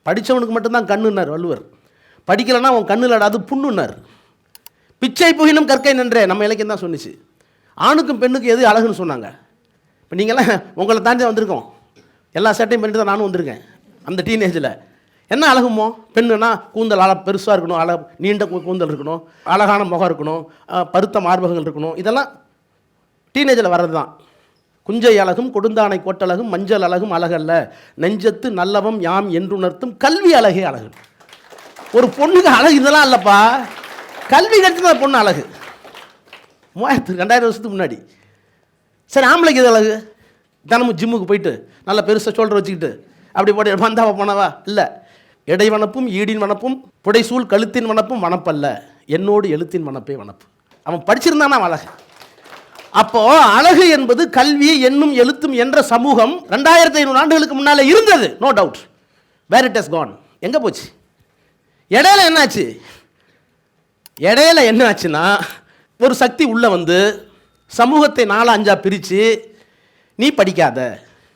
படித்தவனுக்கு மட்டும்தான் கண்ணுன்னார் வள்ளுவர். படிக்கலைன்னா அவன் கண்ணில் அது புண்ணுன்னார். பிச்சை புகினும் கற்கை நின்றே நம்ம இலக்கியம் தான் சொன்னிச்சு. ஆணுக்கும் பெண்ணுக்கும் எது அழகுன்னு சொன்னாங்க. இப்போ நீங்களாம் உங்களை தாண்டி வந்திருக்கோம், எல்லா சேட்டையும் பண்ணிட்டு தான் நானும் வந்திருக்கேன். அந்த டீனேஜில் என்ன அழகுமோ, பெண்ணுன்னா கூந்தல் பெருசாக இருக்கணும், நீண்ட கூந்தல் இருக்கணும், அழகான முகம் இருக்கணும், பருத்த மார்பகங்கள் இருக்கணும், இதெல்லாம் டீனேஜில் வர்றது தான். குஞ்சை அழகும் கொடுந்தானை கோட்டழகும் மஞ்சள் அழகும் அழகல்ல, நெஞ்சத்து நல்லவம் யாம் என்றுணர்த்தும் கல்வி அழகே அழகு. ஒரு பொண்ணுக்கு அழகு இதெல்லாம் இல்லைப்பா, கல்வி கற்றுதான் பொண்ணு அழகு. 2000 வருஷத்துக்கு முன்னாடி. சரி, ஆம்பளைக்கு இது அழகு, தினமும் ஜிம்முக்கு போயிட்டு நல்லா பெருசாக ஷோல்டர் வச்சுக்கிட்டு அப்படி போட்டு வந்தாவா போனவா இல்லை. எடை வனப்பும் ஈடின் வனப்பும் புடைசூல் கழுத்தின் வனப்பும் வனப்பல்ல, என்னோடு எழுத்தின் வனப்பே வனப்பு. அவன் படிச்சிருந்தானா அழகு. அப்போ அழகு என்பது கல்வி என்னும் எழுத்தும் என்ற சமூகம் 2500 ஆண்டுகளுக்கு முன்னால இருந்தது, no doubt. Where it has gone, எங்கே போச்சு? இடையில என்னாச்சு? இடையில என்ன ஆச்சுன்னா, ஒரு சக்தி உள்ள வந்து சமூகத்தை 4-5 பிரித்து நீ படிக்காத,